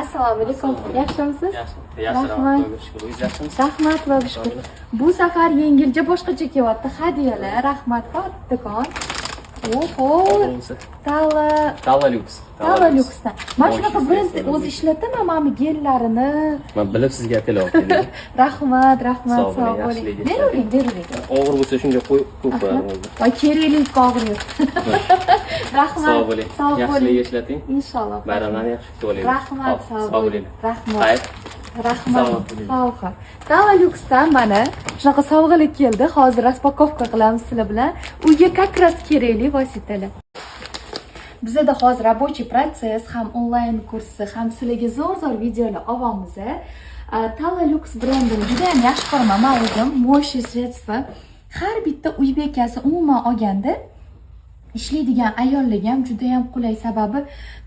Assalomu alaykum. Yaxshimisiz? Yaxshi. Rahmat. Rahmat va shukur. Bu safar yengilcha boshqacha kelyapti. Hadiyalar, rahmat, kattakon. Oho. Talla Lux. Talla Luxdan. Mana shunaqa brend o'zi ishlataman, mana gellarini. Men bilib sizga telyapman. Rahmat, sog' bo'ling. Bering. Og'ir bo'lsa shunga qo'yib qo'ying. Voy, keraklik og'ir. Rahmat. Sog' bo'ling. Yaxshilik ishlating. Inshaalloh. Bayramlarni yaxshi kutib oling. Rahmat, sog' bo'ling. Rahmat. Sog' bo'ling. Talla Luxdan mana shunaqa sovg'alar keldi. Hozir raspakovka qilamiz sizlar bilan. Uyga как раз kerakli vositalar. Bizda hozir рабочий protsess, ham onlayn kursi, ham sizlarga zo'r videolar olamiz. Talla Lux brendini juda ham yaxshi ko'raman men o'zim. Mo'shi sredstva. Har bitta uy bekasi umuman olganda ishlaydigan ayollarga ham juda ham qulay, sababi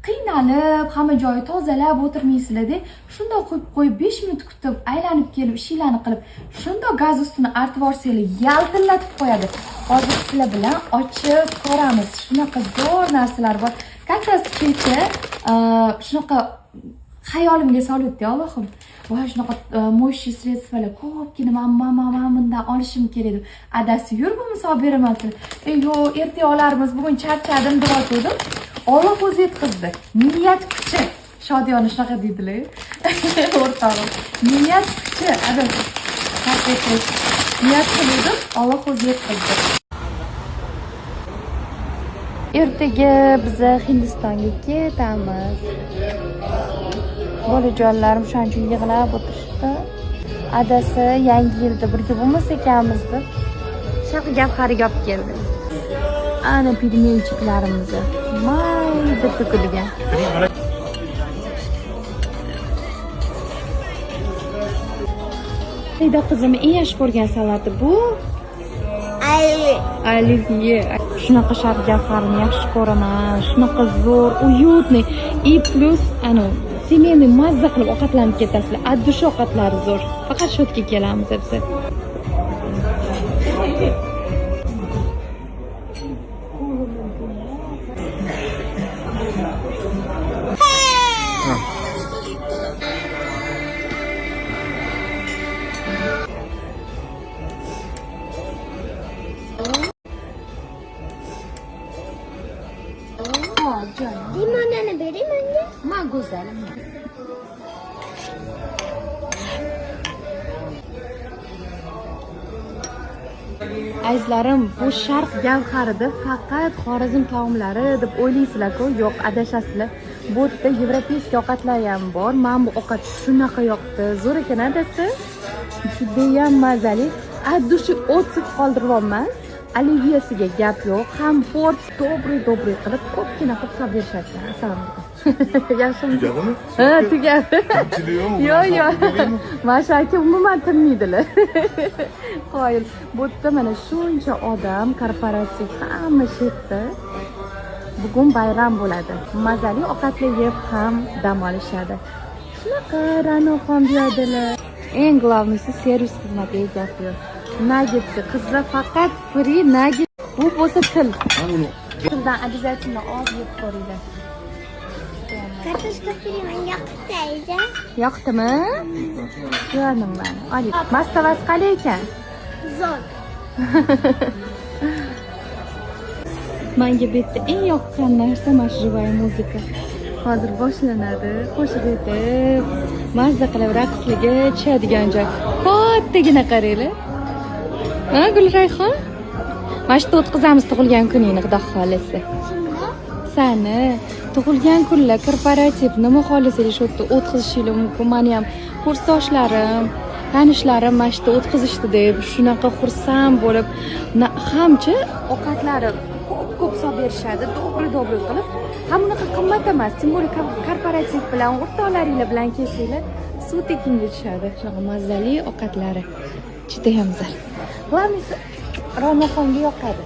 qiynalib, hamma joyi tozalab o'tirmaysizlar-da. Shundoq qo'yib 5 minut kutib, aylanib kelib, ishlarni qilib, shundoq gaz ustini artib olsanglar, yaltillatib qo'yadi. Hozir sizlar bilan ochib ko'ramiz. Shunaqa zo'r narsalar bor. Как раз kecha shunaqa xayolimga solibdi, Allohim. Voy, shunaqa mo'shi sredstvalar ko'pgina men bundan olishim kerak deb. Adasi yur, bu misol beraman. Yo'q, ertaga olarmiz, bugun charchadim deb aytdim. Alloh o'zi yetkazdi. Niyat kuchi. Shodiyona shunaqa deydilar. O'rtog'im. Niyat kuchi. Niyat qildim, Alloh o'zi yetkazdi. Ertaga biz Hindistonga ketamiz. Bolajonlarim shuning uchun yig'lab o'tirishdi. Adasi yangi yilda birga bo'lmas ekanmiz deb shaq gavhariga olib keldi. Ana pidmenchiklarimizni mayda to'kilgan. Sayda qizim eng yaxshi ko'rgan salati bu Olivye. Shunaqa shaq gavharini yaxshi ko'raman. Shunaqa zo'r, uyutniy. И plus semenni mazza qilib ovqatlanib ketasizlar. Addush ovqatlari zo'r. Faqat shotga kelamiz biz. Limonini bering menga. Men go'zalim. Azizlarim, bu sharq gavharida faqat Xorazm taomlari deb o'ylaysizlar-ku, yo'q, adashasizlar. Bu yerda yevropeyskiy ovqatlar ham bor. Men bu ovqat shunaqa yoqdi. Zo'r ekan adasi. Juda ham mazali. Addushi o'tsib qoldiribman. Oliviyasiga gap yo'q. Ham port dobri qilib ko'pgina qilib solib berishadi. Assalomu alaykum. Yaxshimisiz? Tugadimi? Ha, tugadi. Yo'q. Masha aka umuman tinmaydilar. Qoyil. Bu yerda mana shuncha odam, korporatsiya hamma shetda. Bugun bayram bo'ladi. Mazali ovqatlar yeb ham dam olishadi. Shunaqa Ranoxon deydilar. Eng glavnisi servis xizmatiga gap yo'q. Nuggets qizlar faqat free nugget. Bu bo'lsa til. Tildan обязательно olib yeb ko'ringlar. Kartoshka piri menga yoqdi. Yoqdimi? Jonim men. Oling. Mastavasi qalay ekan? Zo'r. Menga bu yerda eng yoqqan narsa mashrubayi muzika. Hozir boshlanadi. Qo'shiq aytib, mazza qilib raqslarga tushadigan joy. Kattagina qaranglar. Ha, Gulrayhon? Mana shu o'tkazamiz tug'ilgan kuningni, xudo xolisa. Sani tug'ilgan kunlar korporativ nima xohlasanglar shu yerda o'tkazishinglar mumkin. Meni ham kursdoshlarim, tanishlarim mana shu yerda o'tkazishdi deb shunaqa xursand bo'lib, hamchi ovqatlari ko'p solib berishadi, dobri qilib. Ham unaqa qimmat emas, tim bo'lib korporativ bilan, o'rtoqlaringlar bilan kelsanglar, suv tekinga tushadi. Shunaqa mazali ovqatlari juda ham zo'r. G'alvisi Ranoxonga yoqadi.